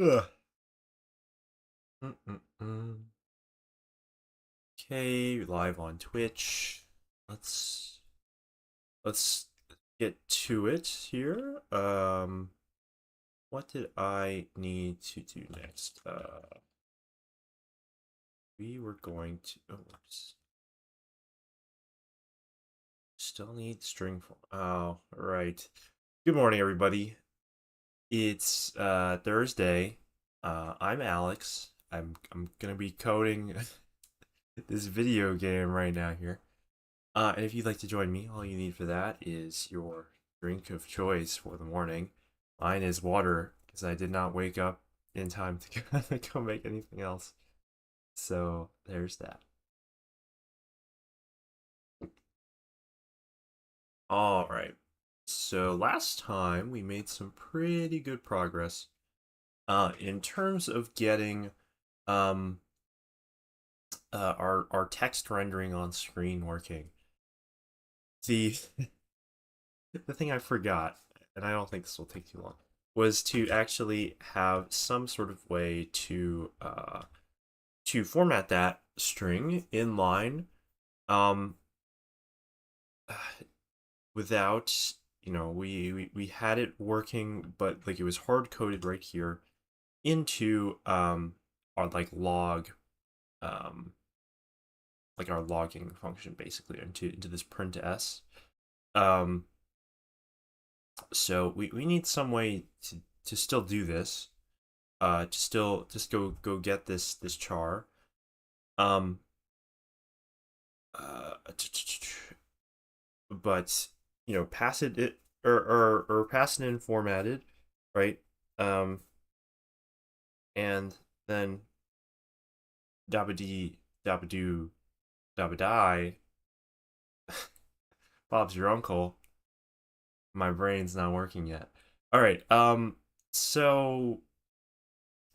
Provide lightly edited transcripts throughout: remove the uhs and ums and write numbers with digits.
Ugh. Mm-mm-mm. Okay, live on Twitch. Let's let's get to it here. What did I need to do next? We were going to. Oh, still need string form. Oh, right. Good morning, everybody. It's Thursday. I'm Alex. I'm gonna be coding this video game right now here. And if you'd like to join me, all you need for that is your drink of choice for the morning. Mine is water because I did not wake up in time to go make anything else. So there's that. All right. So last time we made some pretty good progress in terms of getting um, our text rendering on screen working. The the thing I forgot, and I don't think this will take too long, was to actually have some sort of way to format that string in line, um, without we had it working, but like it was hard coded right here into our um like our logging function basically into this print s. Um, so we need some way to still do this, to still just go get this char, um uh but pass it or pass it in formatted, right? um and then dabba dee dabba doo dabba die. Bob's your uncle. My brain's not working yet. All right. So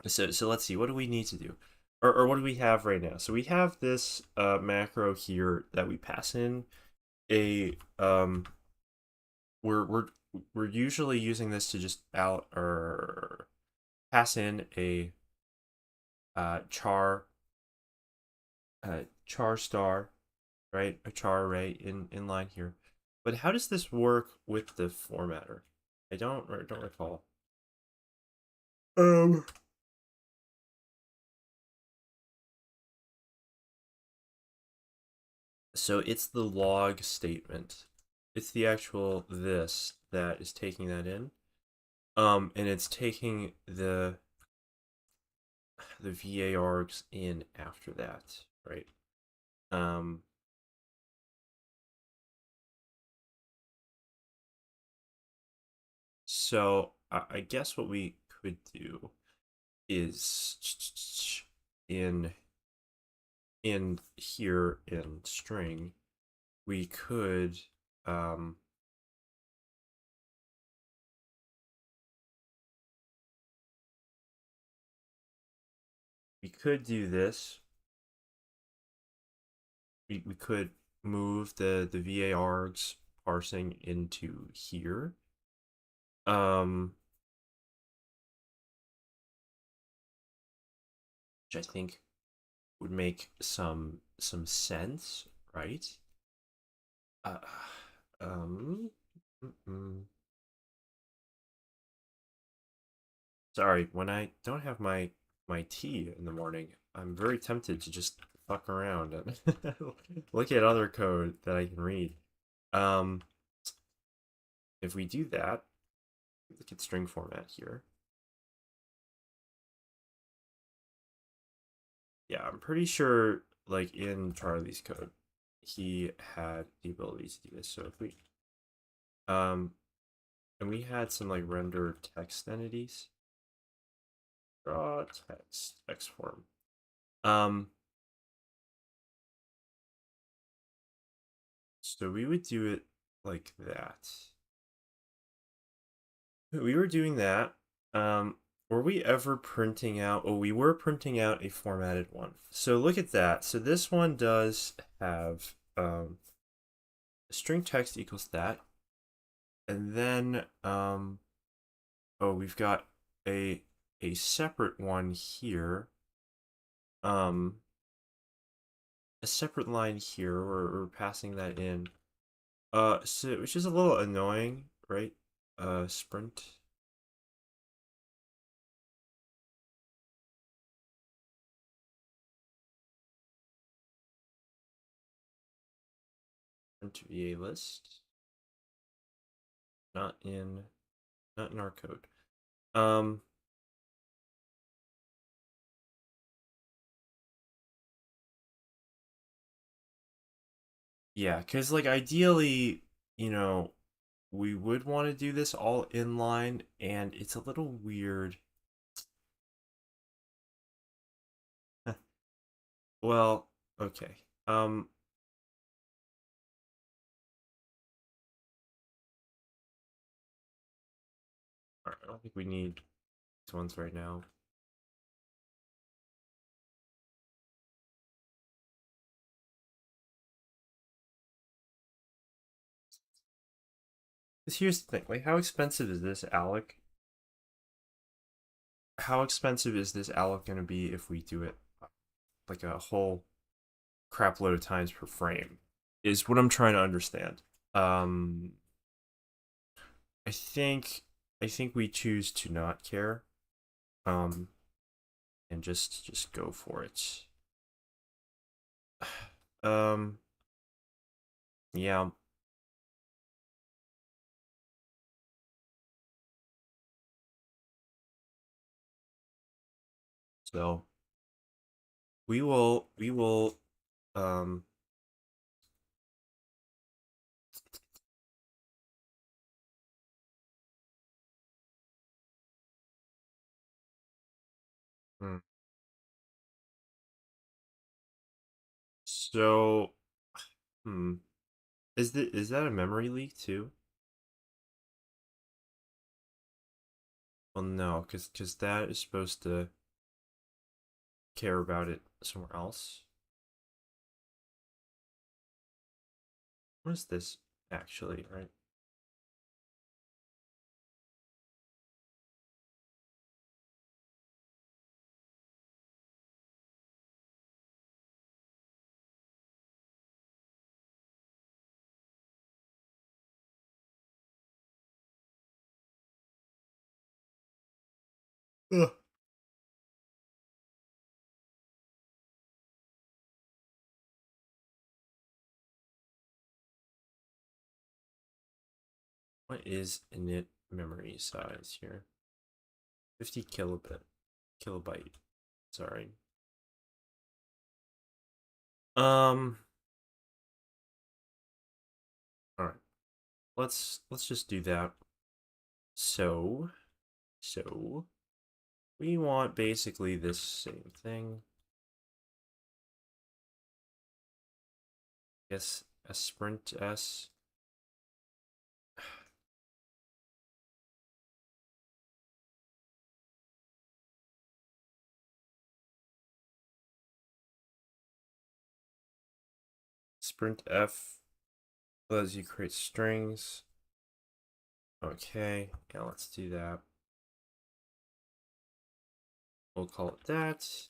let's see, what do we need to do, or what do we have right now? So we have this macro here that we pass in a we're we're usually using this to just out or pass in a char char star, right? A char array in line here. But how does this work with the formatter? I don't recall. Um. So it's the log statement. It's the actual this that is taking that in. And it's taking the VA args in after that, right? Um, so I guess what we could do is in in here in string, we could um we could do this. We could move the VA args parsing into here. Um, which I think would make some sense, right? Uh, um, mm-mm. Sorry, when I don't have my tea in the morning, I'm very tempted to just fuck around and look at other code that I can read. Um, if we do that, look at string format here. Yeah, I'm pretty sure, like in Charlie's code, he had the ability to do this. So if we um and we had some like render text entities, draw text X form. Um, so we would do it like that. We were doing that. Were we ever printing out? Oh, we were printing out a formatted one. So look at that. So this one does have string text equals that, and then oh, we've got a a separate one here. Um, a separate line here. We're passing that in. So which is a little annoying, right? Sprint. Sprint VA list. Not in, not in our code. Um, yeah, because like ideally, you know, we would want to do this all inline, and it's a little weird. Well, okay. All right, I don't think we need these ones right now. Because here's the thing, like, how expensive is this Alec? How expensive is this Alec going to be if we do it like a whole crap load of times per frame? Is what I'm trying to understand. Um, I think I think we choose to not care. Um, and just go for it. Um, yeah. So we will um hmm. So hmm. Is that a memory leak too? Well, no, because that is supposed to care about it somewhere else. What is this actually, right? Ugh. What is init memory size here? 50 kilobyte. Sorry. Um. All right. Let's just do that. So we want basically this same thing. Yes, a sprint s. Sprint f lets you create strings. Okay, yeah, let's do that. We'll call it that.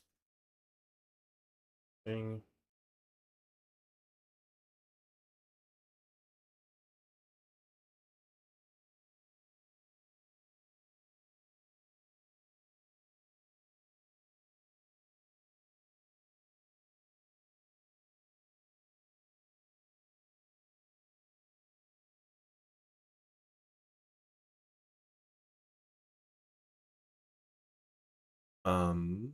Thing. Um,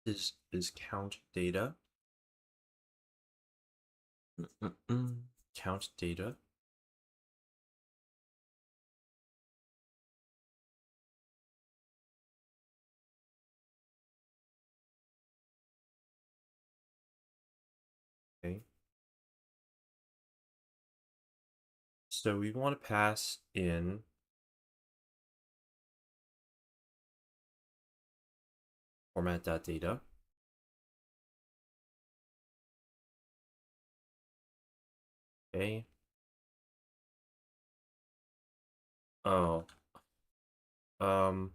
is count data. Count data. Okay. So we want to pass in format.data. Okay. Oh. Um.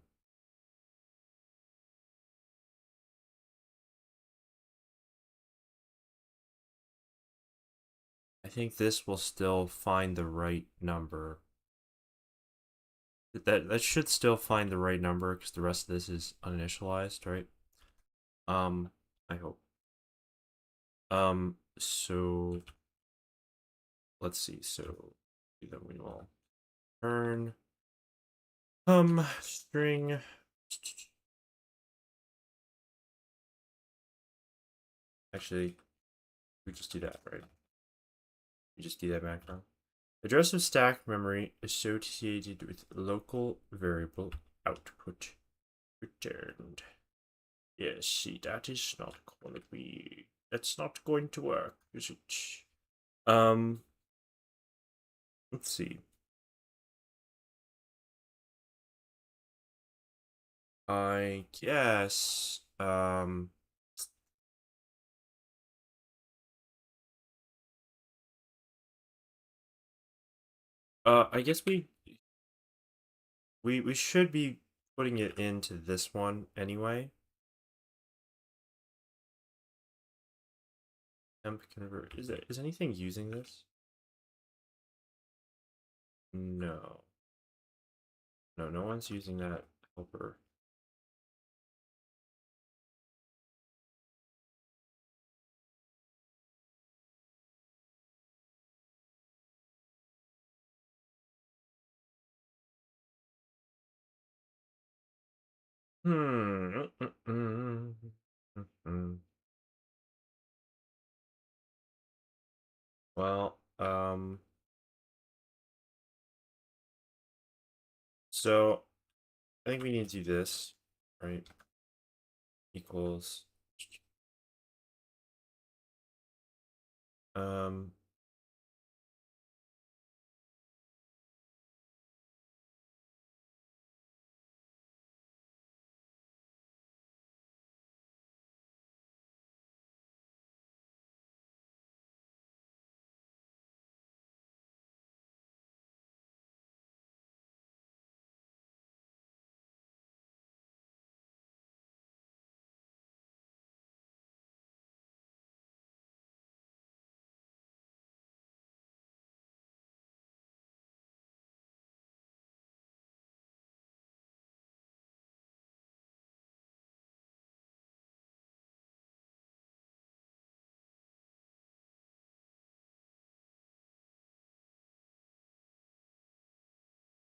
I think this will still find the right number. That should still find the right number because the rest of this is uninitialized, right? Um. I hope. So let's see. So then we will turn string. Actually, we just do that, right? We just do that background. Address of stack memory associated with local variable output returned. Yes, see, that is not going to be. That's not going to work, is it? Let's see. I guess. I guess we should be putting it into this one anyway. Temp convert. Is anything using this? No. No, no one's using that helper. Hmm. Well, so I think we need to do this, right? Equals. Um.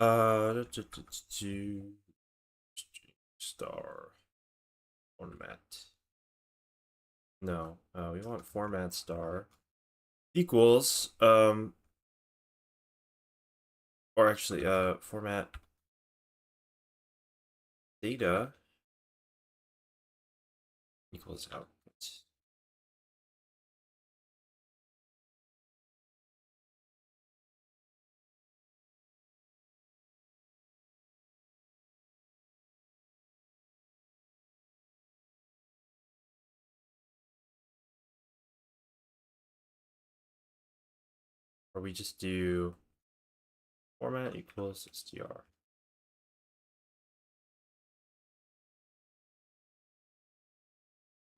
To star format. No, we want format star equals or actually format data equals output. Or we just do format equals str.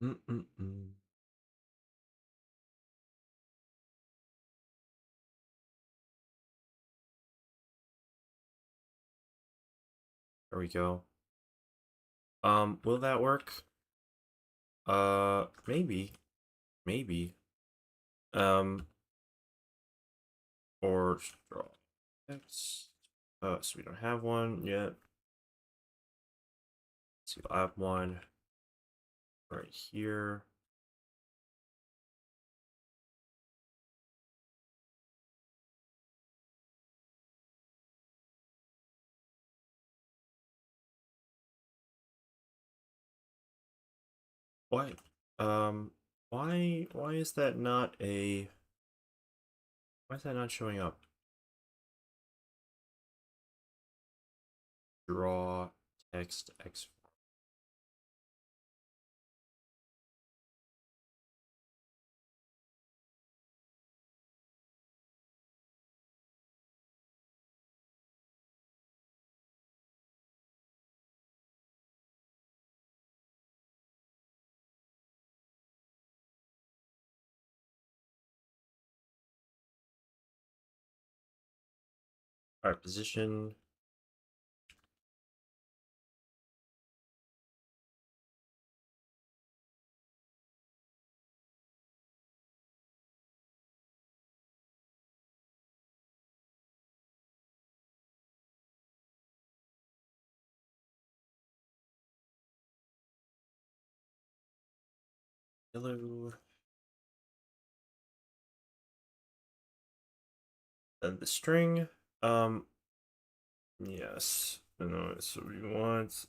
Mm-mm-mm. There we go. Will that work? Maybe, maybe. Um, or draw X. So we don't have one yet. So we'll have one right here. Why? Um, why is that not a? Why is that not showing up? Draw text X. All right, position. Hello. And the string. Um, yes. No, so we want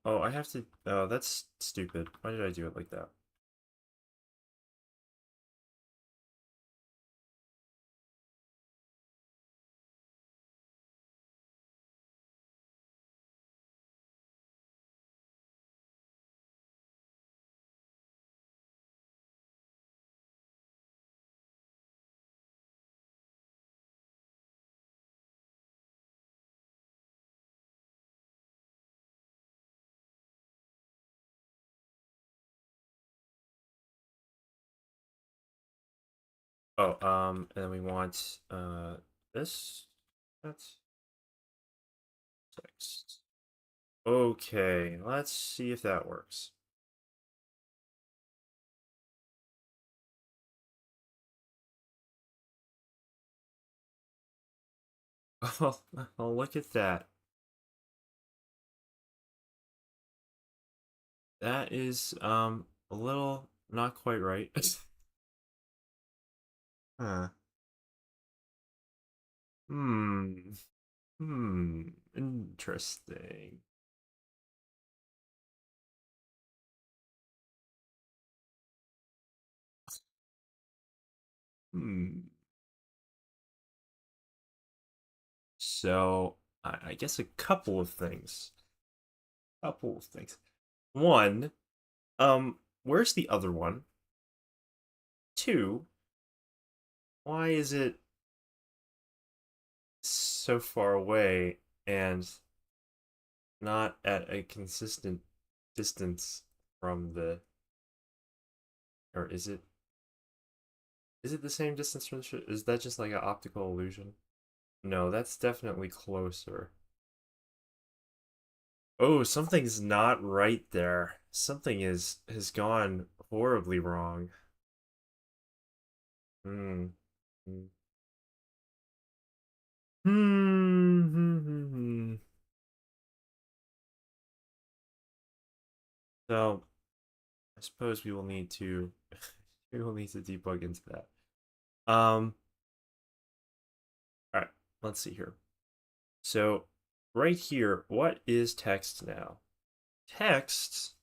oh, I have to. Oh, that's stupid. Why did I do it like that? Oh, and then we want this. That's text. Okay, let's see if that works. Oh, oh, look at that. That is a little not quite right. Huh. Hmm. Hmm. Interesting. Hmm. So I guess a couple of things. Couple of things. One, where's the other one? Two, why is it so far away and not at a consistent distance from the, or is it the same distance from the is that just like an optical illusion? No, that's definitely closer. Oh, something's not right there. Something is has gone horribly wrong. Hmm. Hmm. Hmm. So I suppose we will need to we will need to debug into that. All right, let's see here. So right here, what is text now? Text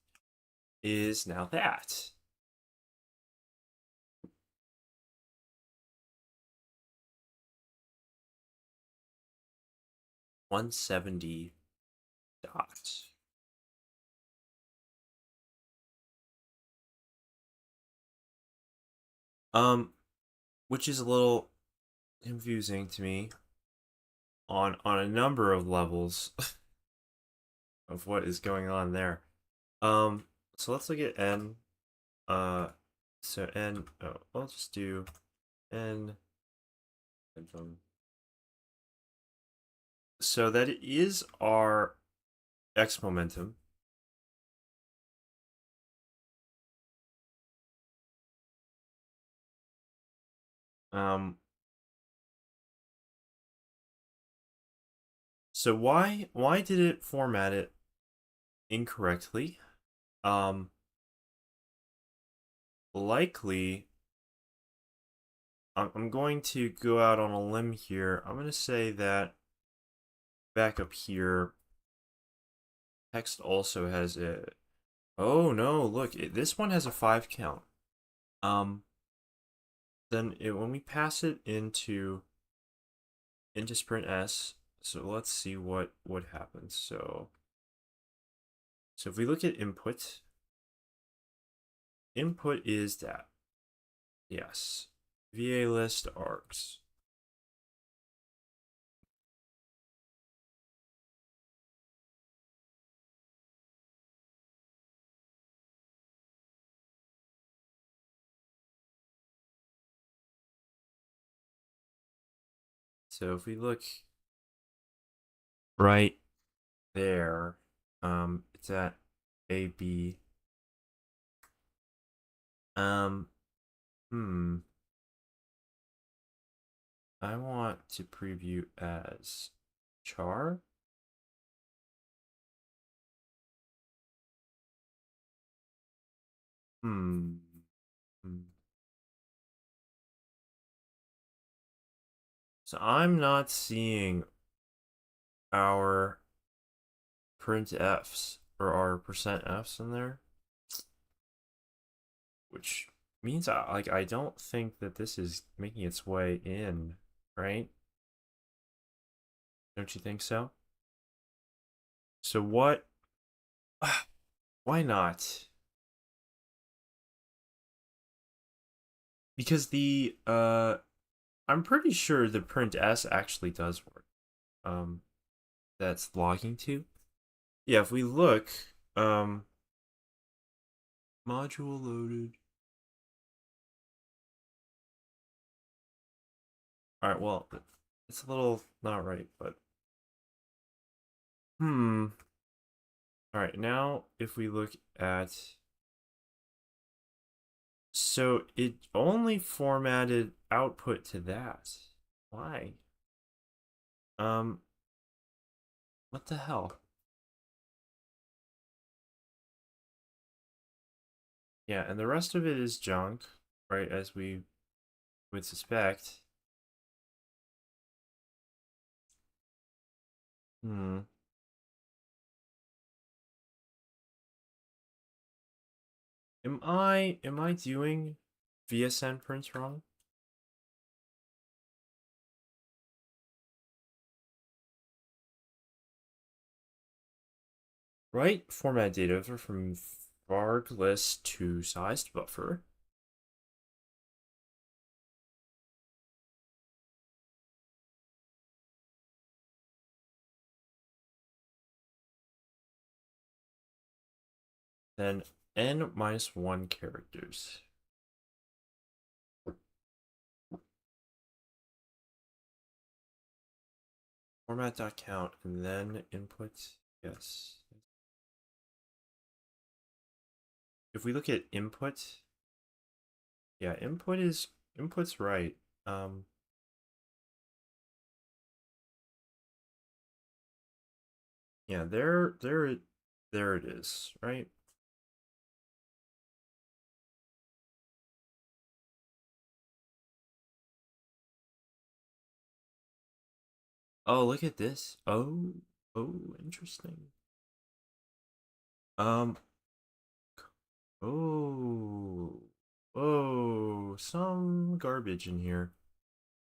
is now that. 170 dots. Um, which is a little confusing to me on a number of levels of what is going on there. Um, so let's look at n. Uh, so n. Oh, I'll just do n. So that is our x momentum. Um, So why did it format it incorrectly? Um, Likely, I'm going to go out on a limb here. I'm going to say that back up here, text also has a. Oh no! Look, this one has a 5 count. Um, when we pass it into sprint s, so let's see what happens. So if we look at input, input is that, yes, va list args. So if we look right there, it's at AB. Um, hmm. I want to preview as char. Hmm. Hmm. So I'm not seeing our print f's or our percent f's in there, which means I don't think that this is making its way in, right? Don't you think so? So what? Why not? Because I'm pretty sure the print s actually does work. Um, that's logging to. Yeah, if we look, um, module loaded. All right, well, it's a little not right, but hmm. All right, now if we look at, so it only formatted output to that. Why? Um, what the hell? Yeah, and the rest of it is junk, right? As we would suspect. Hmm. Am I doing VSN prints wrong? Right? Format data from varg list to sized buffer. Then n minus 1 characters. Format.count and then input. Yes. If we look at input, yeah, input's right. Um, yeah, there it is, right? Oh, look at this. Oh, interesting. Um, oh, some garbage in here.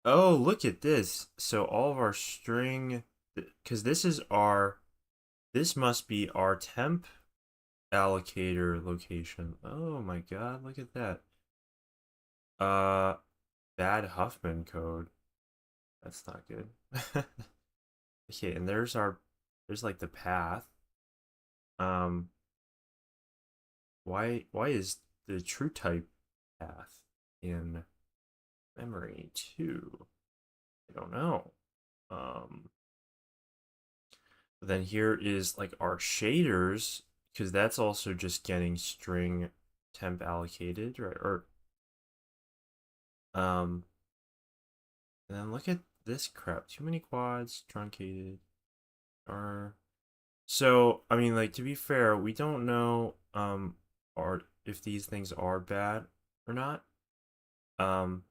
Oh, look at this. So all of our string, because this must be our temp allocator location. Oh my god, look at that. Uh, Bad Huffman code. That's not good. Okay, and there's like the path. Um, why is the true type path in memory too? I don't know. Um, then here is like our shaders, because that's also just getting string temp allocated, right? Or um, and then look at this crap. Too many quads, truncated. Or so I mean, like to be fair, we don't know or if these things are bad or not. Um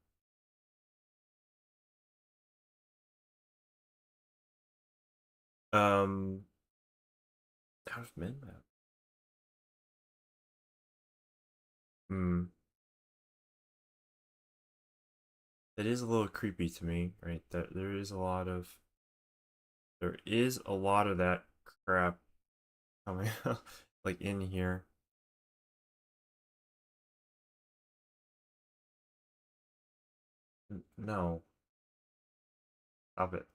um out of min map. Hmm. It is a little creepy to me, right? That there is a lot of that crap coming like in here. No, stop it.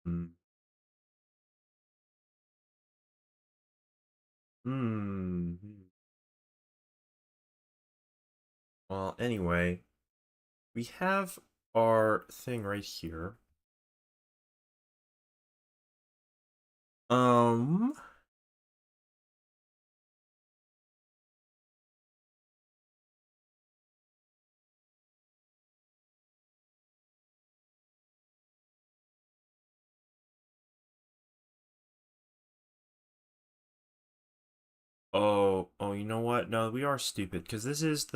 Hmm. Hmm. Well, anyway, we have our thing right here. Um, oh, you know what? No, we are stupid because this is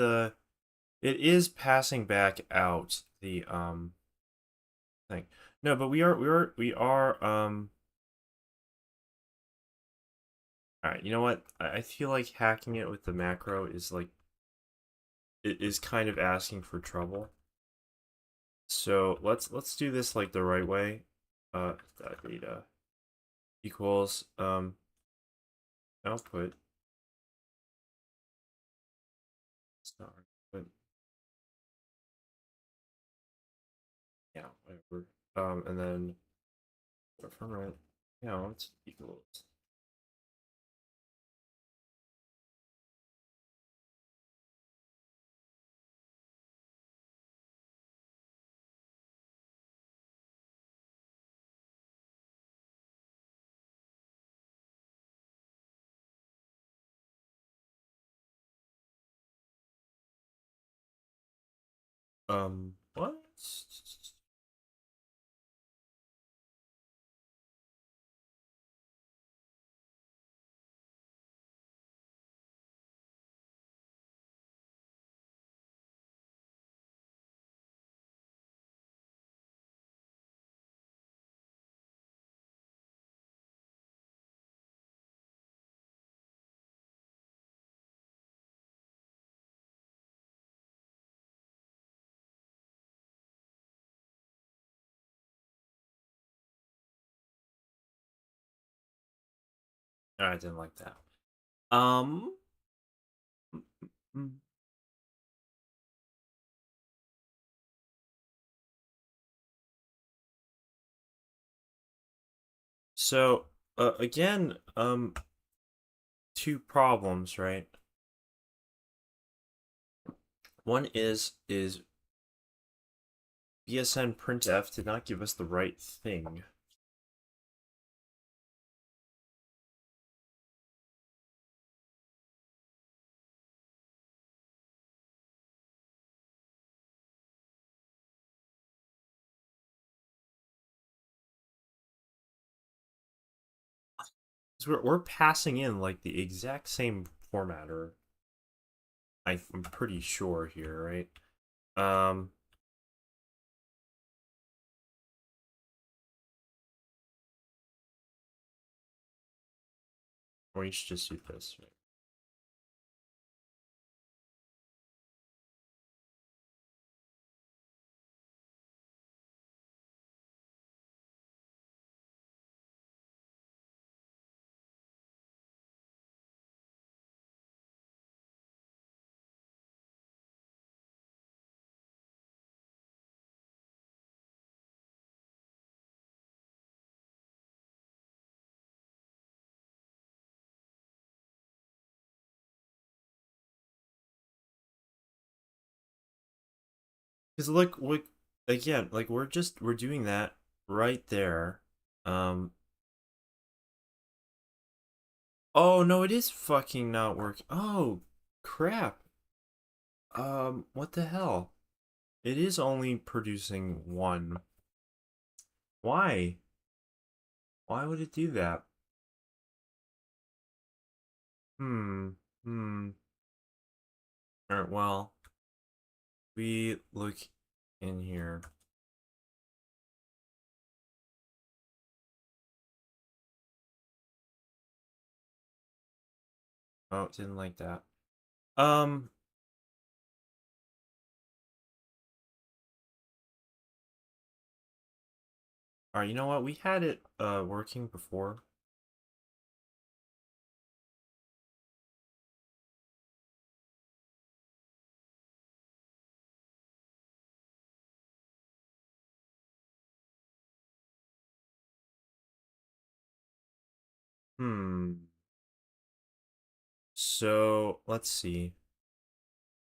it is passing back out the thing. No, but we are all right, you know what? I feel like hacking it with the macro is like it is kind of asking for trouble. So let's do this like the right way. Data equals output. It's not but yeah, whatever. And then from right, yeah, it's equals. What? I didn't like that. Um, mm, so again, two problems, right? One is BSN printf did not give us the right thing. 'Cause we're passing in like the exact same formatter. I'm pretty sure here, right? Um, or you should just do this, right? Because look again, like we're doing that right there. Um, Oh no, it is fucking not working. Oh crap. What the hell? It is only producing one. Why? Why would it do that? Hmm. Hmm. Alright, well, we look in here. Oh, didn't like that. Um, alright, you know what? We had it working before. Hmm. So let's see.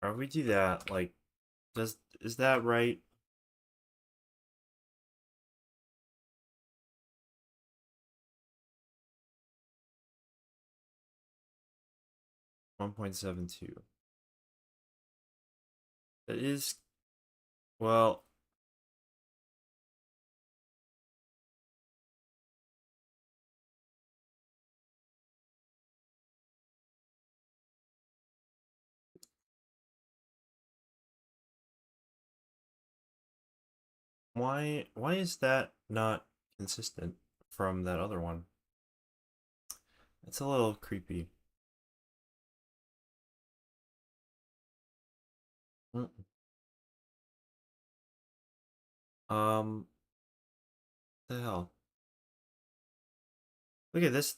Or if we do that, like, does is that right? 1.72. That is, well, why is that not consistent from that other one? It's a little creepy. Mm. The hell? Look at this.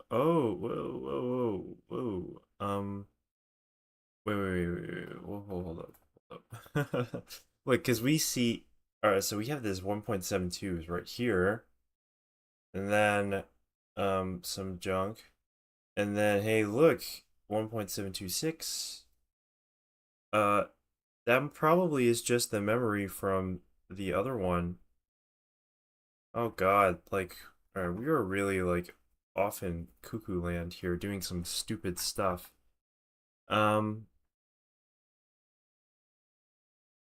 Oh, whoa, whoa, whoa, whoa. Wait. Whoa, hold up, hold up. Look, because we see. All right, so we have this 1.72 is right here, and then some junk, and then hey, look, 1.726. Uh, that probably is just the memory from the other one. Oh God, like, we are really like off in cuckoo land here, doing some stupid stuff. Um,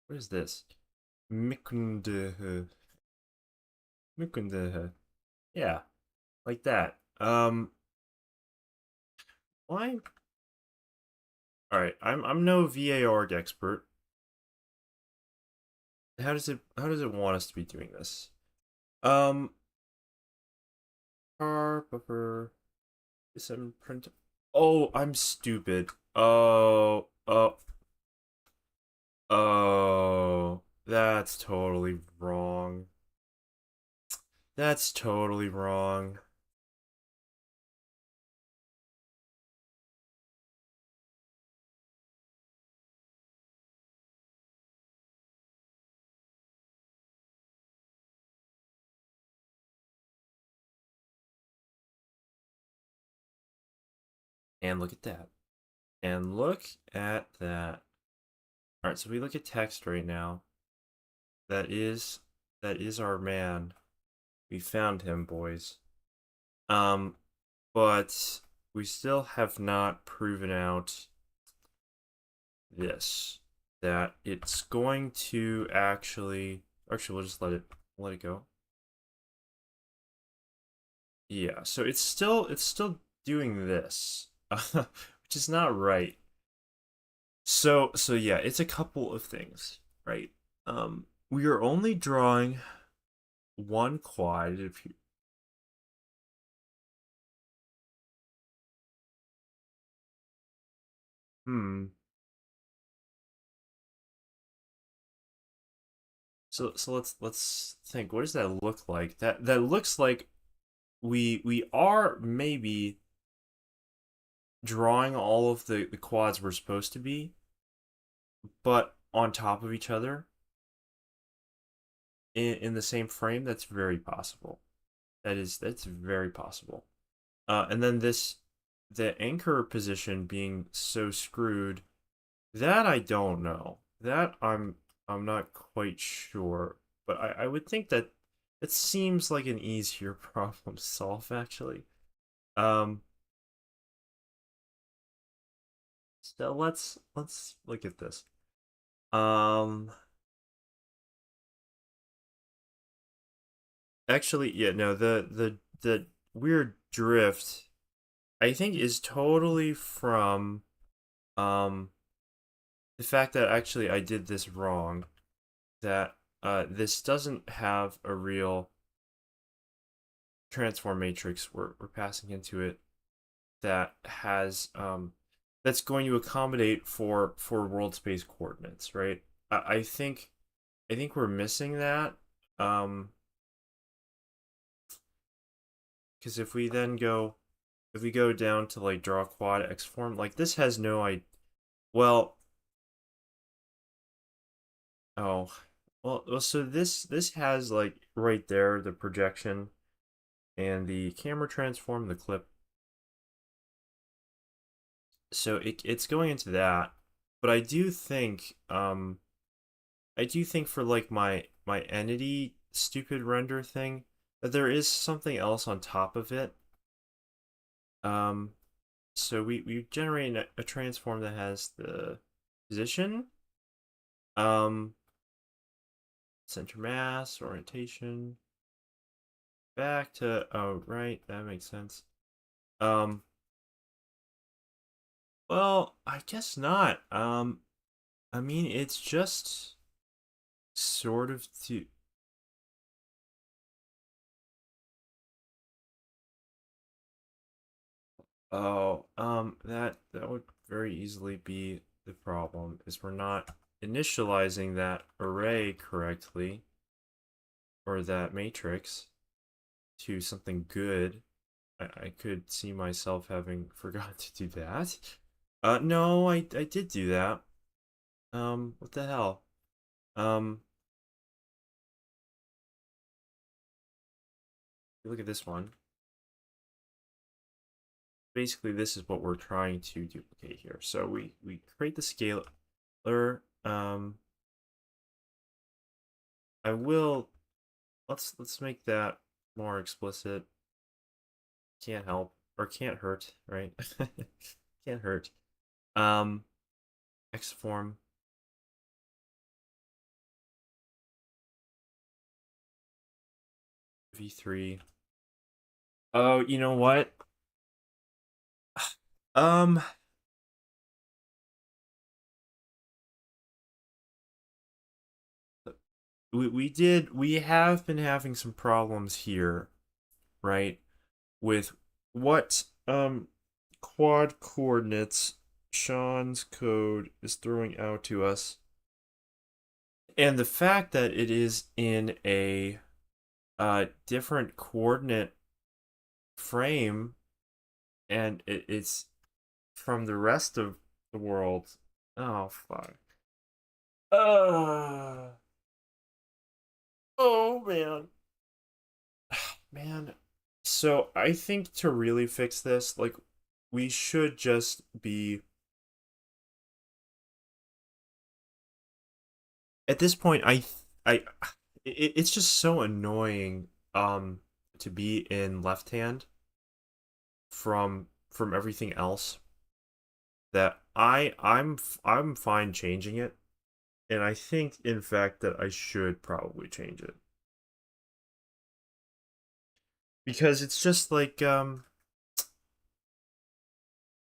what is this? Mikunde, Mikunde. Yeah, like that. Why? All right, I'm no VA org expert. How does it want us to be doing this? Um, car buffer seven print. Oh, I'm stupid. Oh, that's totally wrong. That's totally wrong. And look at that. And look at that. All right, so we look at text right now. That is that is our man. We found him, boys. Um, but we still have not proven out this that it's going to actually we'll just let it go. Yeah, so it's still doing this, which is not right. So yeah, it's a couple of things, right? We are only drawing one quad. If you, hmm. So let's think. What does that look like? That looks like we are maybe drawing all of the quads we're supposed to be, but on top of each other in the same frame. That's very possible. That's very possible. And then the anchor position being so screwed, that I don't know. That I'm not quite sure, but I would think that it seems like an easier problem to solve actually. Um, So let's look at this. Um, Actually, yeah, no, the weird drift I think is totally from um the fact that actually I did this wrong. That this doesn't have a real transform matrix we're passing into it that has that's going to accommodate for world space coordinates, right? I think we're missing that. Um, because if we go down to like draw quad X form, like this has no I well oh so this has like right there the projection and the camera transform, the clip. So it's going into that, but I do think for like my entity stupid render thing that there is something else on top of it. Um, so we generate a transform that has the position, um, center mass, orientation, back to oh right, that makes sense. Um, well, I guess not. I mean it's just sort of to oh, that would very easily be the problem, is we're not initializing that array correctly, or that matrix, to something good. I could see myself having forgot to do that. No, I did do that. What the hell? Um, Look at this one. Basically, this is what we're trying to duplicate here. So we create the scalar. I will let's make that more explicit. Can't help or can't hurt, right? Can't hurt. Um, X form V3. Oh, you know what? Um, we have been having some problems here, right? With what quad coordinates Sean's code is throwing out to us. And the fact that it is in a different coordinate frame, and it's from the rest of the world. Oh fuck. Uh, oh man. Man. So I think to really fix this, like we should just be at this point I it's just so annoying to be in left hand from everything else that I'm fine changing it, and I think in fact that I should probably change it because it's just like it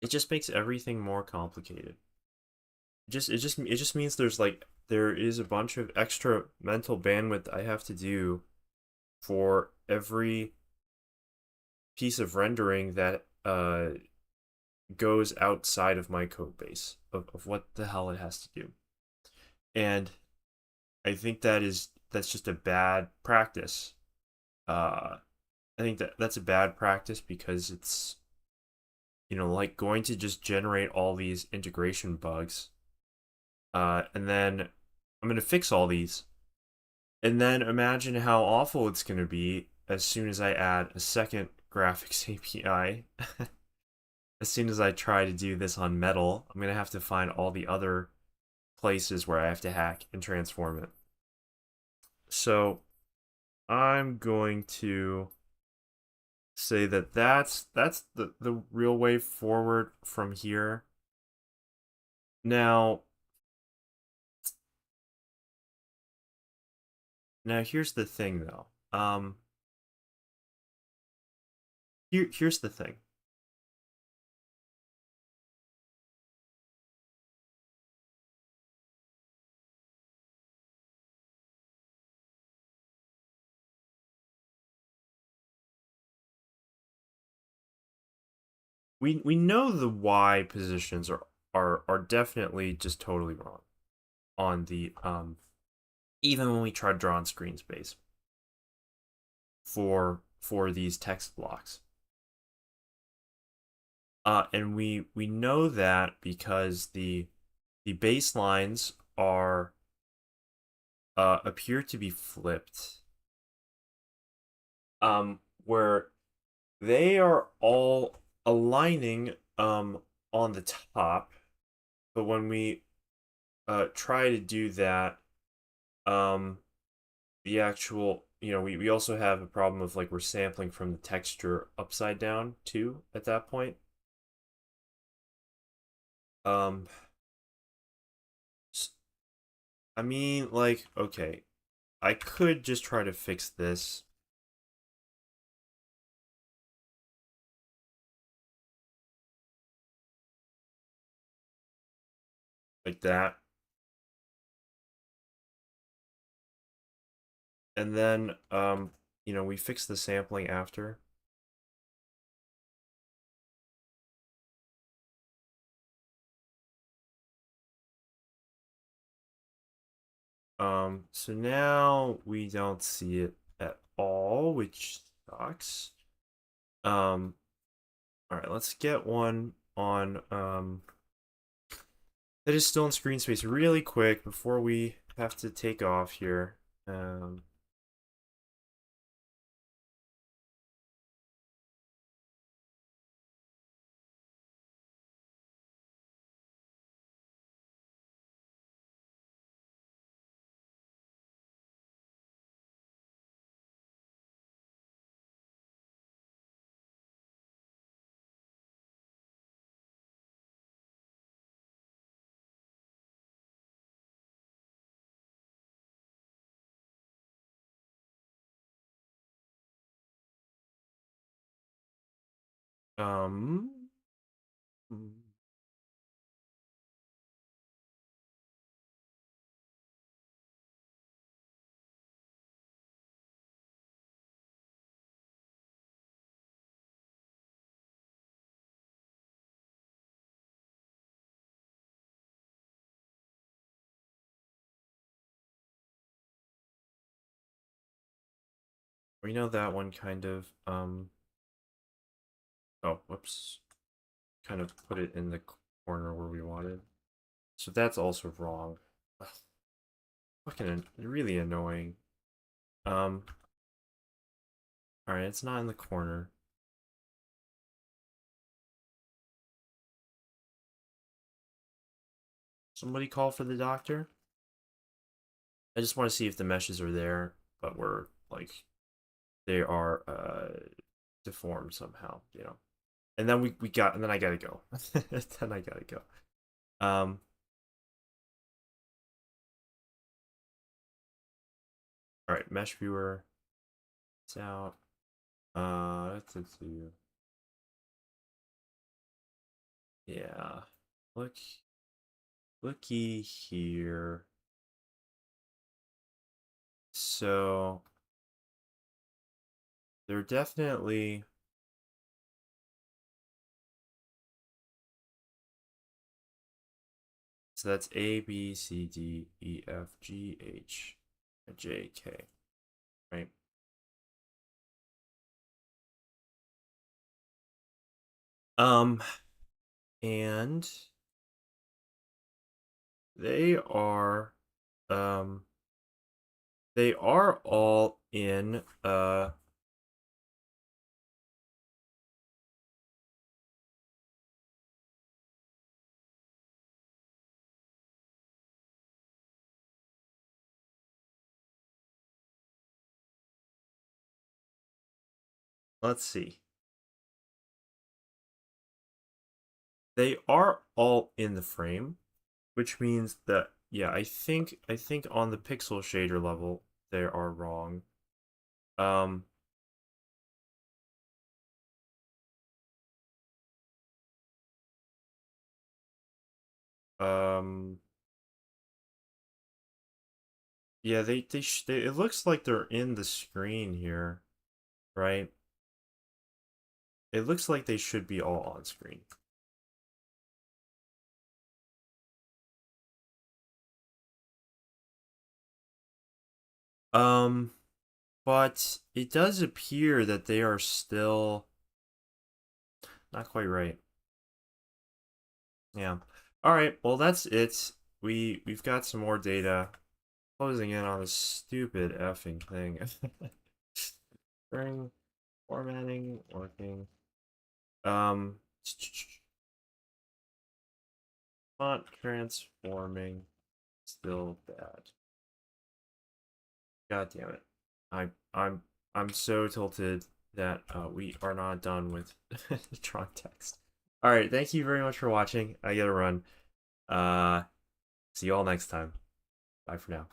just makes everything more complicated. It just means there is a bunch of extra mental bandwidth I have to do for every piece of rendering that goes outside of my code base of what the hell it has to do. And I think that's just a bad practice. I think that that's a bad practice because it's like going to just generate all these integration bugs, and then I'm gonna fix all these, and then imagine how awful it's gonna be as soon as I add a second graphics API. As soon as I try to do this on Metal, I'm gonna have to find all the other places where I have to hack and transform it. So I'm going to say that that's the real way forward from here. Now, now here's the thing though. Here's the thing. We know the Y positions are definitely just totally wrong on the even when we try to draw on screen space for these text blocks. And we know that because the baselines are appear to be flipped, where they are all aligning on the top, but when we try to do that, um the actual, we also have a problem of like we're sampling from the texture upside down too at that point. um I mean, like, okay, I could just try to fix this like that, and then we fix the sampling after. So now we don't see it at all, which sucks. um all right, let's get one on that is still in screen space really quick before we have to take off here. um um we know that one kind of oh, whoops, kind of put it in the corner where we wanted. So that's also wrong. Ugh, fucking really annoying. Um, all right, it's not in the corner. Somebody call for the doctor. I just want to see if the meshes are there, but we're like they are deformed somehow. And then we got and then I gotta go. Then I gotta go. Um, all right, mesh viewer. It's out. Let's see. Yeah. Look, looky here. So they're definitely, so that's A, B, C, D, E, F, G, H, J, K, right? Um, and they are, um, they are all in, let's see. They are all in the frame. which means that yeah, I think on the pixel shader level they are wrong. Um, um, yeah, it looks like they're in the screen here, right? It looks like they should be all on screen. Um, but it does appear that they are still not quite right. Yeah. All right. Well, that's it. We've got some more data closing in on this stupid effing thing. String formatting working. Um, font transforming still bad. God damn it. I I'm I'm so tilted that we are not done with the text. All right, thank you very much for watching. I gotta run. Uh, see you all next time. Bye for now.